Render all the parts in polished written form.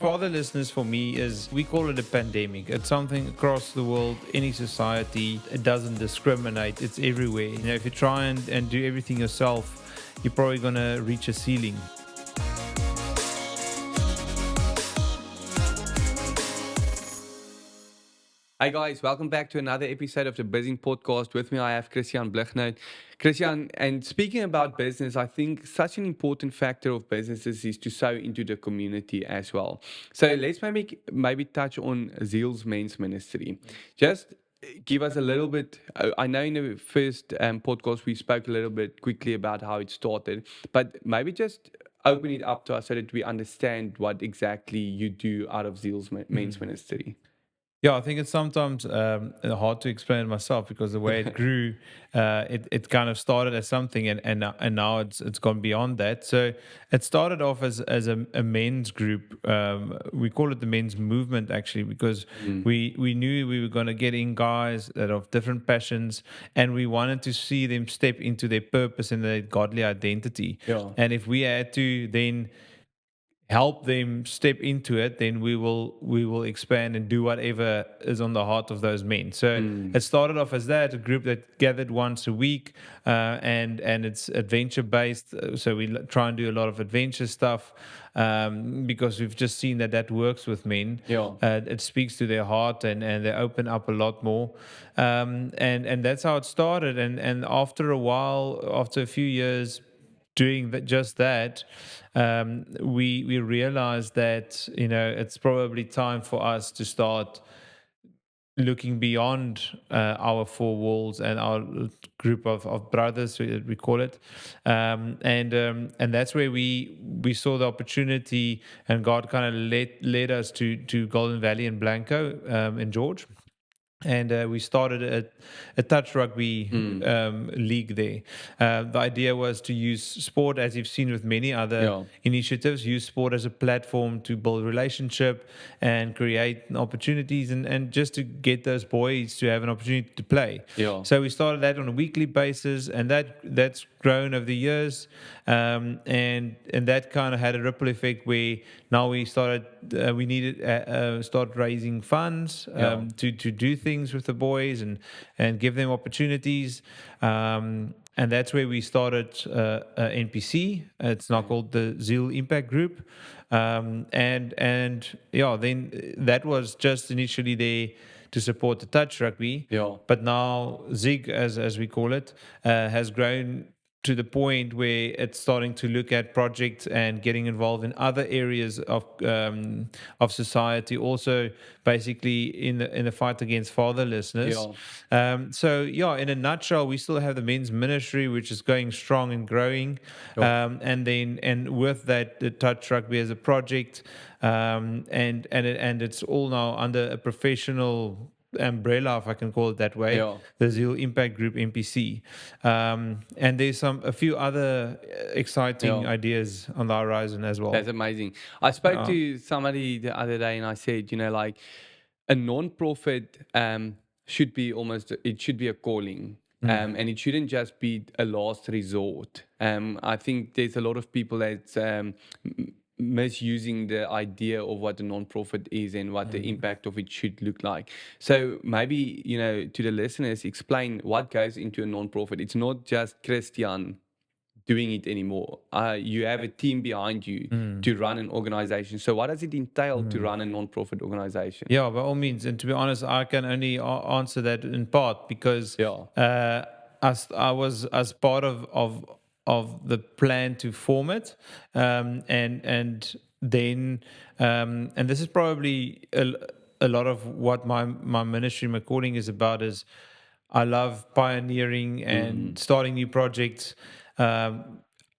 Fatherlessness for me is, we call it a pandemic. It's something across the world, any society. It doesn't discriminate. It's everywhere. If you try and do everything yourself, you're probably going to reach a ceiling. Hi guys, welcome back to another episode of the Bizzin Podcast. With me I have Christiaan Blignaut. Christiaan, and speaking about business, I think such an important factor of businesses is to sow into the community as well. So let's maybe touch on Zeal's men's ministry. Just give us a little bit. I know in the first podcast we spoke a little bit quickly about how it started, but maybe just open it up to us so that we understand what exactly you do out of Zeal's men's ministry. Yeah, I think it's sometimes hard to explain myself because the way it grew, it kind of started as something, and now it's gone beyond that. So it started off as a men's group. We call it the men's movement actually, because we knew we were going to get in guys that have different passions, and we wanted to see them step into their purpose and their godly identity. Yeah. And if we had to then help them step into it, then we will expand and do whatever is on the heart of those men. So it started off as that, a group that gathered once a week, and it's adventure based. So we try and do a lot of adventure stuff, because we've just seen that works with men. Yeah. It speaks to their heart, and they open up a lot more, and that's how it started. And after a while, after a few years doing that, we realized that it's probably time for us to start looking beyond our four walls and our group of brothers, we call it, and that's where we saw the opportunity, and God kind of led us to Golden Valley and Blanco in George. And we started a touch rugby league there. The idea was to use sport, as you've seen with many other initiatives, use sport as a platform to build relationship and create opportunities, and just to get those boys to have an opportunity to play. Yeah. So we started that on a weekly basis, and that's grown over the years, and that kind of had a ripple effect where now we needed start raising funds to do things with the boys and give them opportunities, and that's where we started NPC. It's now called the Zeal Impact Group, and then that was just initially there to support the touch rugby. Yeah. But now Zig, as we call it, has grown to the point where it's starting to look at projects and getting involved in other areas of society, also basically in the fight against fatherlessness. So in a nutshell, we still have the men's ministry, which is going strong and growing, and with that, the touch rugby as a project, and it's all now under a professional umbrella, if I can call it that way, the Zeal Impact Group, NPC, and there's a few other exciting ideas on the horizon as well. That's amazing. I spoke to somebody the other day, and I said, like a non-profit should be a calling. And it shouldn't just be a last resort. I think there's a lot of people that's misusing the idea of what a non-profit is and what the impact of it should look like. So maybe, to the listeners, explain what goes into a non-profit. It's not just Christiaan doing it anymore. You have a team behind you to run an organization. So what does it entail to run a non-profit organization? Yeah, by all means. And to be honest, I can only answer that in part because I was as part of the plan to form it, and then and this is probably a lot of what my ministry, my calling is about. Is I love pioneering and starting new projects.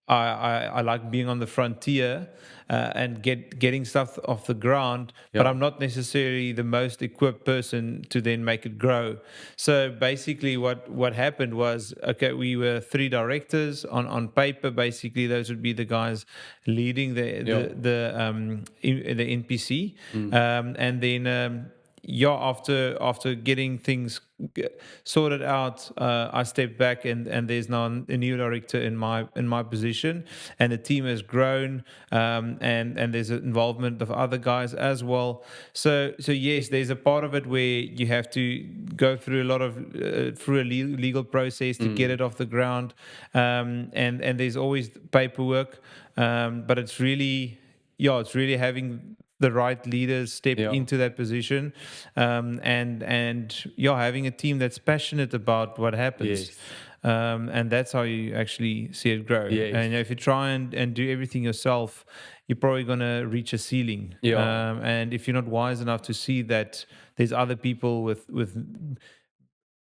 I like being on the frontier and getting stuff off the ground, but I'm not necessarily the most equipped person to then make it grow. So basically what happened was, we were three directors on paper. Basically, those would be the guys leading the NPC, and then yeah, after getting things g- sorted out, I stepped back, and there's now a new director in my position, and the team has grown, and there's involvement of other guys as well. So yes, there's a part of it where you have to go through a lot of through a legal process to get Mm. it off the ground, and there's always paperwork, but it's really, yeah, it's really having the right leaders step Yeah. into that position, and yeah, having a team that's passionate about what happens, Yes. and that's how you actually see it grow. Yes. And if you try and do everything yourself, you're probably gonna reach a ceiling. Yeah. And if you're not wise enough to see that there's other people with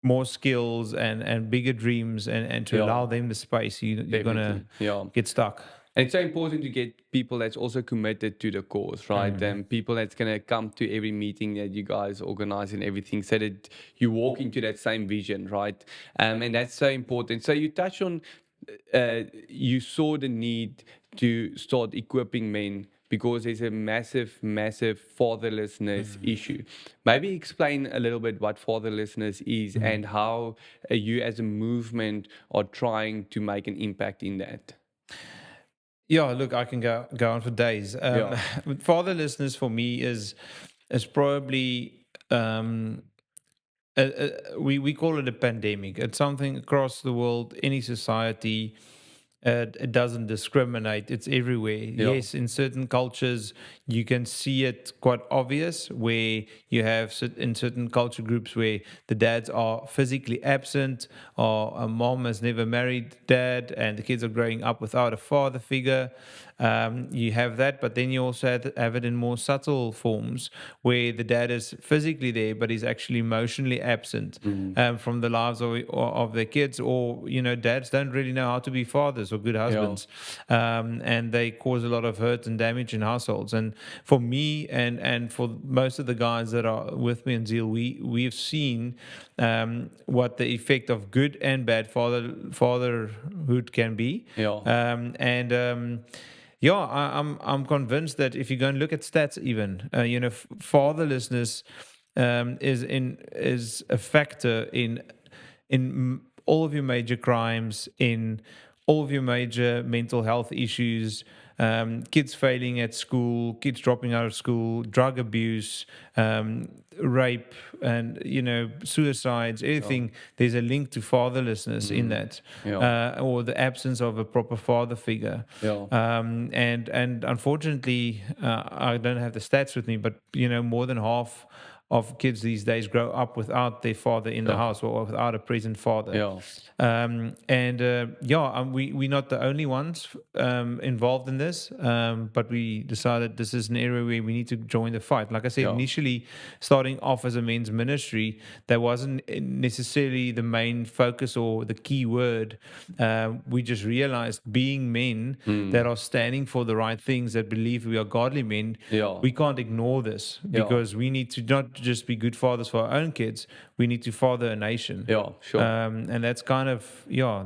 more skills and bigger dreams, and to Yeah. allow them the space, you're gonna Definitely. Yeah. get stuck. And it's so important to get people that's also committed to the cause, right? And people that's gonna come to every meeting that you guys organize and everything, so that you walk into that same vision, right? And that's so important. So you touched on, you saw the need to start equipping men because there's a massive, massive fatherlessness issue. Maybe explain a little bit what fatherlessness is and how you as a movement are trying to make an impact in that. Yeah, look, I can go on for days. Yeah. Fatherlessness for me is probably, we call it a pandemic. It's something across the world, any society. It doesn't discriminate. It's everywhere. Yeah. Yes, in certain cultures, you can see it quite obvious, where you have in certain culture groups where the dads are physically absent, or a mom has never married dad, and the kids are growing up without a father figure. You have that, but then you also have it in more subtle forms, where the dad is physically there, but he's actually emotionally absent Mm. from the lives of their kids. Or, dads don't really know how to be fathers or good Yeah. husbands, and they cause a lot of hurt and damage in households. And for me, and for most of the guys that are with me in Zeal, we've seen what the effect of good and bad fatherhood can be. Yeah. And Yeah, I'm convinced that if you go and look at stats, even fatherlessness is a factor in all of your major crimes, in all of your major mental health issues, kids failing at school, kids dropping out of school, drug abuse, rape, and suicides, Yeah. everything. There's a link to fatherlessness in Mm. that, Yeah. or the absence of a proper father figure. Yeah. And unfortunately, I don't have the stats with me, but more than half of kids these days grow up without their father in the Yeah. house, or without a present father. Yeah. And Yeah, we're not the only ones involved in this, but we decided this is an area where we need to join the fight. Like I said, Yeah. initially starting off as a men's ministry, that wasn't necessarily the main focus or the key word. We just realized, being men that Mm. are standing for the right things, that believe we are godly men, Yeah. we can't ignore this, Yeah. because we need to not just be good fathers for our own kids, we need to father a nation. Yeah. Sure. And that's kind of Yeah.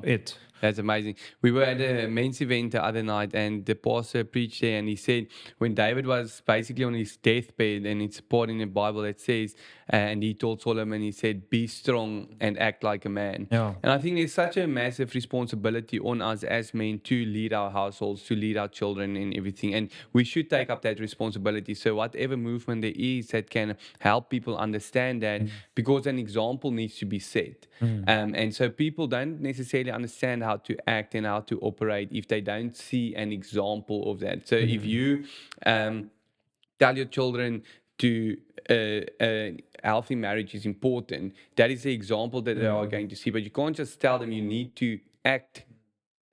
it. That's amazing. We were at a men's event the other night, and the pastor preached there, and he said when David was basically on his deathbed, and it's part in the Bible that says, and he told Solomon, he said, "Be strong and act like a man." Yeah. And I think there's such a massive responsibility on us as men to lead our households, to lead our children and everything, and we should take up that responsibility. So whatever movement there is that can help people understand that, because an example needs to be set. And so people don't necessarily understand how to act and how to operate if they don't see an example of that. So if you tell your children to healthy marriage is important, that is the example that they are going to see. But you can't just tell them, you need to act.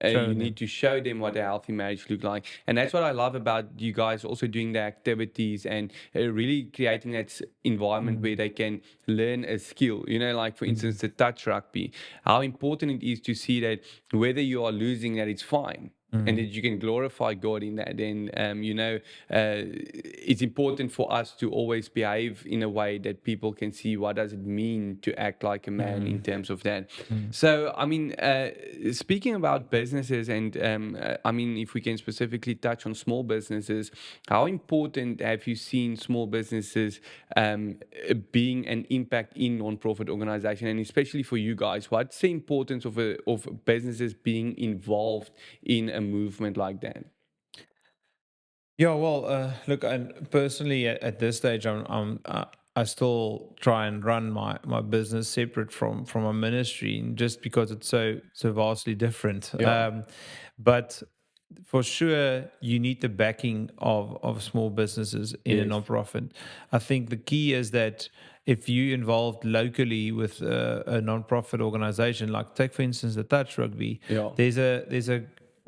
Show You them. need to show them what a healthy marriage look like, and that's what I love about you guys also doing the activities and really creating that environment where they can learn a skill. Like for instance, the touch rugby. How important it is to see that whether you are losing, that it's fine. and Mm. that you can glorify God in that, then it's important for us to always behave in a way that people can see what does it mean to act like a man in Mm. terms of that. Mm. So, I mean, speaking about businesses, and I mean, if we can specifically touch on small businesses, how important have you seen small businesses being an impact in non-profit organization, and especially for you guys, what's the importance of businesses being involved in a movement like that? Yeah, well, look, and personally, at this stage, I still try and run my business separate from my ministry, and just because it's so vastly different. Yeah. But for sure, you need the backing of small businesses in a Yes. nonprofit. I think the key is that if you involved locally with a nonprofit organization, like take for instance the touch rugby, Yeah. there's a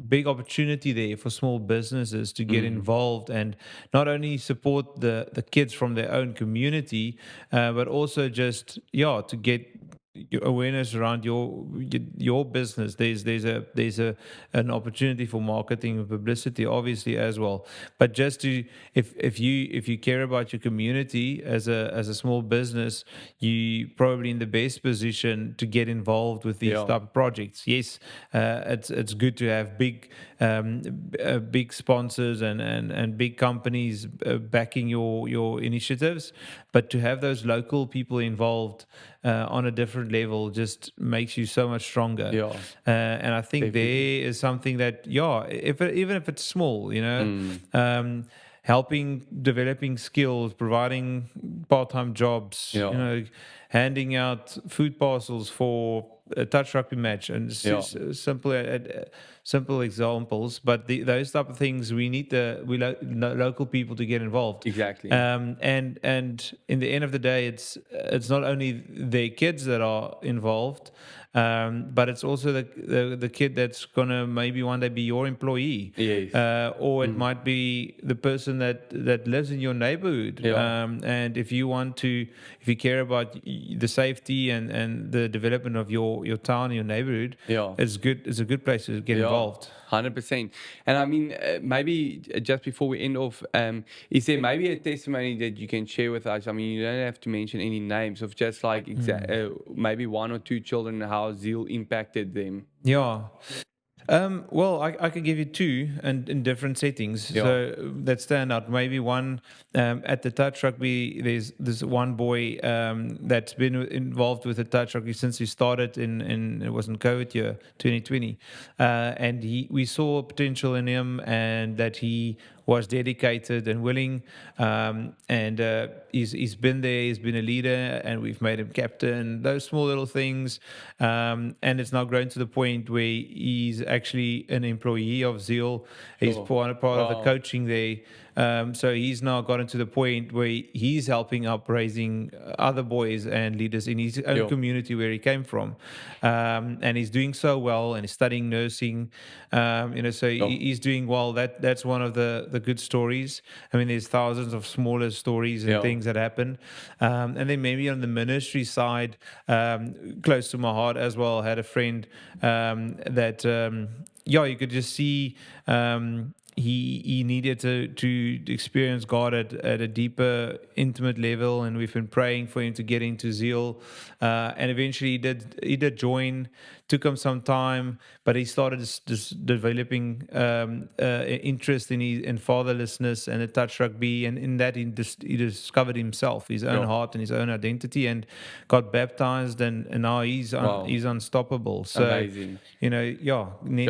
big opportunity there for small businesses to get Mm. involved and not only support the kids from their own community, but also just to get awareness around your business. There's an opportunity for marketing and publicity, obviously, as well. But just to if you care about your community as a small business, you probably in the best position to get involved with these Yeah. type of projects. Yes, it's good to have big sponsors and big companies backing your initiatives, but to have those local people involved on a different level just makes you so much stronger. Yeah. And I think Definitely. there is something that, even if it's small, Mm. helping developing skills, providing part-time jobs, Yeah. handing out food parcels for a touch rugby match, and Yeah. simple examples. But those type of things, we need local people to get involved. Exactly. And in the end of the day, it's not only their kids that are involved, but it's also the kid that's gonna maybe one day be your employee, Yes. or it Mm. might be the person that lives in your neighborhood. Yeah. And if you care about the safety and the development of your town, your neighborhood, Yeah. it's good. It's a good place to get Yeah, involved. 100%. And I mean, maybe just before we end off, is there maybe a testimony that you can share with us? I mean, you don't have to mention any names of just like maybe one or two children, how Zeal impacted them. Yeah. Well, I can give you two and in different settings. Yeah. So that stand out. Maybe one at the touch rugby. There's this one boy that's been involved with the touch rugby since he started in it was in COVID year 2020, and we saw potential in him and that he was dedicated and willing, and he's been there. He's been a leader, and we've made him captain. Those small little things, and it's now grown to the point where he's actually an employee of Zeal. He's Sure. part of the Wow. coaching there. So he's now gotten to the point where he's helping up raising other boys and leaders in his own Yeah. community where he came from, and he's doing so well. And he's studying nursing, so Yeah. he's doing well. That's one of the good stories. I mean, there's thousands of smaller stories and Yeah. things that happen, and then maybe on the ministry side, close to my heart as well. I had a friend that you could just see. He needed to experience God at a deeper, intimate level, and we've been praying for him to get into Zeal, and eventually he did join. Took him some time, but he started this developing interest in fatherlessness and a touch rugby, and in that he discovered himself, his own Yeah. heart and his own identity, and got baptized, and now Wow. he's unstoppable. So, Amazing. Yeah.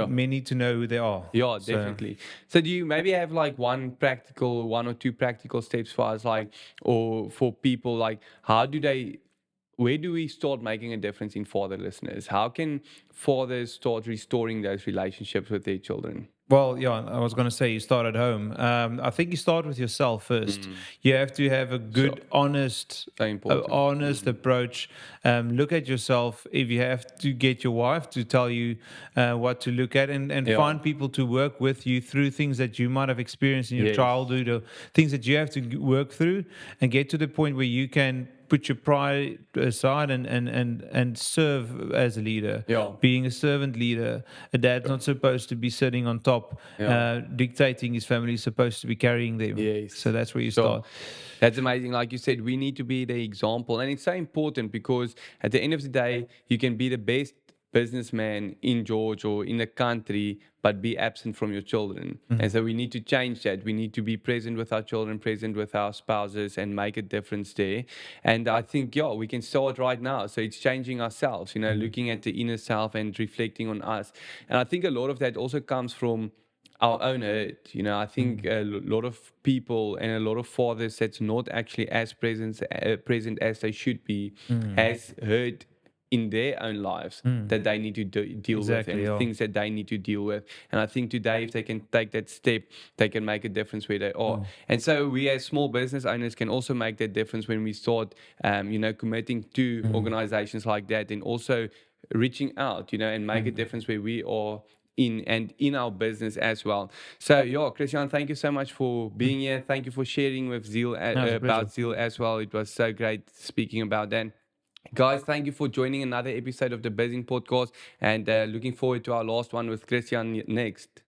men need to know who they are. Yeah, So. definitely. So do you maybe have like one or two practical steps for us, like, or for people, like, where do we start making a difference in fatherlessness? How can fathers start restoring those relationships with their children? Well, yeah, I was going to say you start at home. I think you start with yourself first. Mm. You have to have a Sure. good, honest, So important. approach. Look at yourself. If you have to get your wife to tell you what to look at, and Yeah. find people to work with you through things that you might have experienced in your Yes. childhood, or things that you have to work through, and get to the point where you can put your pride aside and serve as a leader, Yeah. being a servant leader. A dad's not supposed to be sitting on top, Yeah. dictating his family. He's supposed to be carrying them. So Yes. that's where you Sure. start. That's amazing. Like you said, we need to be the example. And it's so important because at the end of the day, you can be the best businessman in Georgia or in the country, but be absent from your children. And so we need to change that. We need to be present with our children, present with our spouses, and make a difference there. And I think, yeah, we can start right now. So it's changing ourselves, looking at the inner self and reflecting on us. And I think a lot of that also comes from our own hurt. I think a lot of people and a lot of fathers that's not actually as present as they should be has hurt in their own lives that they need to deal with Exactly. and Yeah. things that they need to deal with. And I think today, if they can take that step, they can make a difference where they are. And so we as small business owners can also make that difference when we start, committing to organizations like that, and also reaching out, and make a difference where we are in our business as well. So yeah, Christiaan, thank you so much for being here. Thank you for sharing with Zeal No, it's a pleasure. about Zeal as well. It was so great speaking about that. Guys, thank you for joining another episode of the Bizzin Podcast, and looking forward to our last one with Christiaan next.